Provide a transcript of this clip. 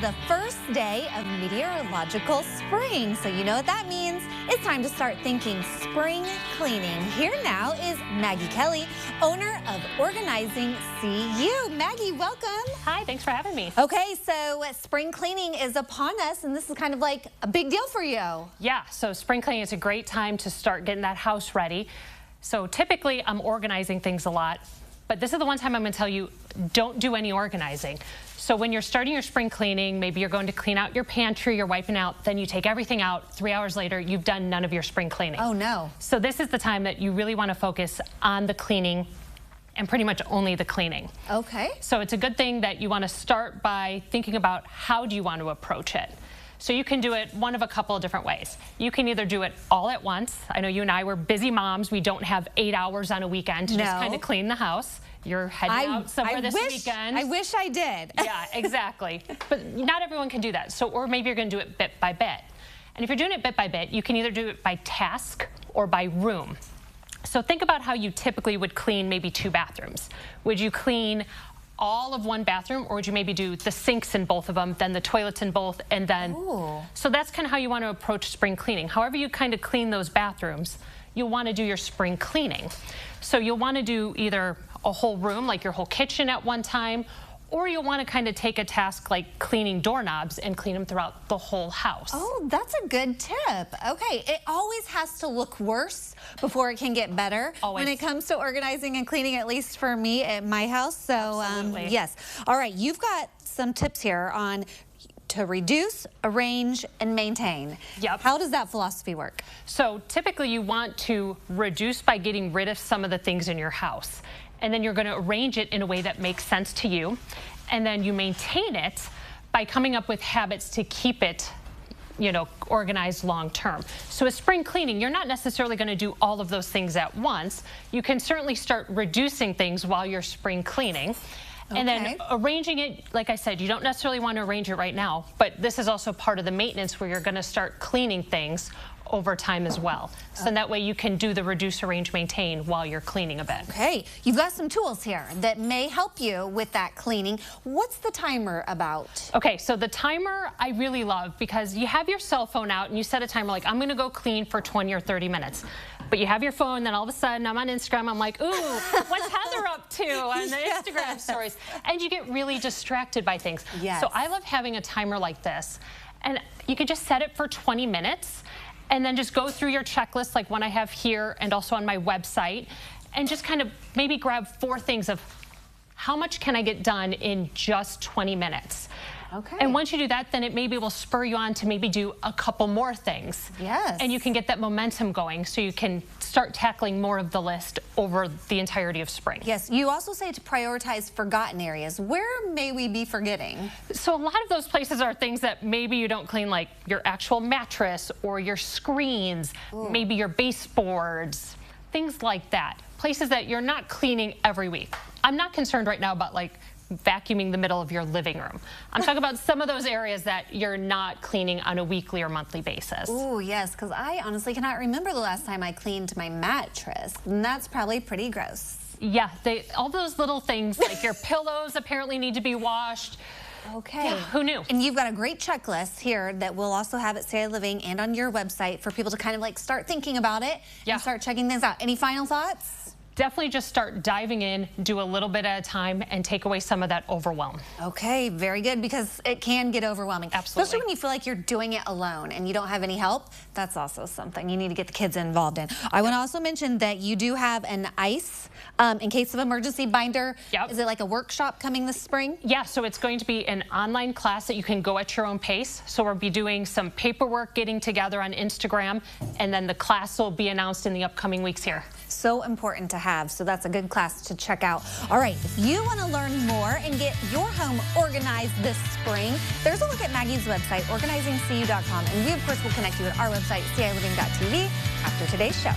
the first day of meteorological spring. So you know what that means. It's time to start thinking spring cleaning. Here now is Maggie Kelly, owner of Organizing CU. Maggie, welcome. Hi, thanks for having me. Okay, so spring cleaning is upon us, and this is kind of like a big deal for you. Yeah, so spring cleaning is a great time to start getting that house ready. So typically I'm organizing things a lot, but this is the one time I'm going to tell you, don't do any organizing. So when you're starting your spring cleaning, maybe you're going to clean out your pantry, you're wiping out, then you take everything out. 3 hours later, you've done none of your spring cleaning. Oh, no. So this is the time that you really want to focus on the cleaning and pretty much only the cleaning. Okay. So it's a good thing that you want to start by thinking about how do you want to approach it. So you can do it one of a couple of different ways. You can either do it all at once. I know you and I were busy moms. We don't have 8 hours on a weekend to just kind of clean the house. You're heading out somewhere this weekend. I wish I did. Yeah, exactly. But not everyone can do that. So, or maybe you're going to do it bit by bit. And if you're doing it bit by bit, you can either do it by task or by room. So think about how you typically would clean maybe 2 bathrooms. Would you clean all of one bathroom, or would you maybe do the sinks in both of them, then the toilets in both, and then... Ooh. So that's kind of how you want to approach spring cleaning. However you kind of clean those bathrooms, you'll want to do your spring cleaning. So you'll want to do either a whole room, like your whole kitchen at one time, or you'll want to kind of take a task like cleaning doorknobs and clean them throughout the whole house. Oh, that's a good tip. Okay, it always has to look worse before it can get better. Always. When it comes to organizing and cleaning, at least for me at my house. So yes. All right, you've got some tips here on to reduce, arrange, and maintain. Yep. How does that philosophy work? So typically you want to reduce by getting rid of some of the things in your house. And then you're going to arrange it in a way that makes sense to you. And then you maintain it by coming up with habits to keep it, you know, organized long term. So with spring cleaning, you're not necessarily going to do all of those things at once. You can certainly start reducing things while you're spring cleaning. And then arranging it, like I said, you don't necessarily want to arrange it right now, but this is also part of the maintenance where you're going to start cleaning things over time as well. So that way you can do the reduce, arrange, maintain while you're cleaning a bit. Okay, you've got some tools here that may help you with that cleaning. What's the timer about? Okay, so the timer I really love because you have your cell phone out and you set a timer like, I'm gonna go clean for 20 or 30 minutes. But you have your phone, then all of a sudden I'm on Instagram, I'm like, ooh, what's Heather up to on the Instagram stories? And you get really distracted by things. Yes. So I love having a timer like this. And you can just set it for 20 minutes and then just go through your checklist like one I have here and also on my website, and just kind of maybe grab 4 things of how much can I get done in just 20 minutes. Okay. And once you do that, then it maybe will spur you on to maybe do a couple more things. Yes. And you can get that momentum going so you can start tackling more of the list over the entirety of spring. Yes, you also say to prioritize forgotten areas. Where may we be forgetting? So a lot of those places are things that maybe you don't clean, like your actual mattress or your screens, maybe your baseboards, things like that. Places that you're not cleaning every week. I'm not concerned right now about like vacuuming the middle of your living room. I'm talking about some of those areas that you're not cleaning on a weekly or monthly basis. Oh, yes, because I honestly cannot remember the last time I cleaned my mattress, and that's probably pretty gross. Yeah, all those little things, like your pillows apparently need to be washed. Okay. Yeah, who knew? And you've got a great checklist here that we'll also have at ciLiving and on your website for people to kind of like start thinking about it and start checking things out. Any final thoughts? Definitely just start diving in, do a little bit at a time, and take away some of that overwhelm. Okay, very good, because it can get overwhelming. Absolutely. Especially when you feel like you're doing it alone and you don't have any help. That's also something you need to get the kids involved in. I want to also mention that you do have an ICE in case of emergency binder. Yep. Is it like a workshop coming this spring? Yeah, so it's going to be an online class that you can go at your own pace. So we'll be doing some paperwork, getting together on Instagram, and then the class will be announced in the upcoming weeks here. So important to have, so that's a good class to check out. All right, if you want to learn more and get your home organized this spring, there's a look at Maggie's website, organizingcu.com, and we of course will connect you at our website, ciLiving.tv, after today's show.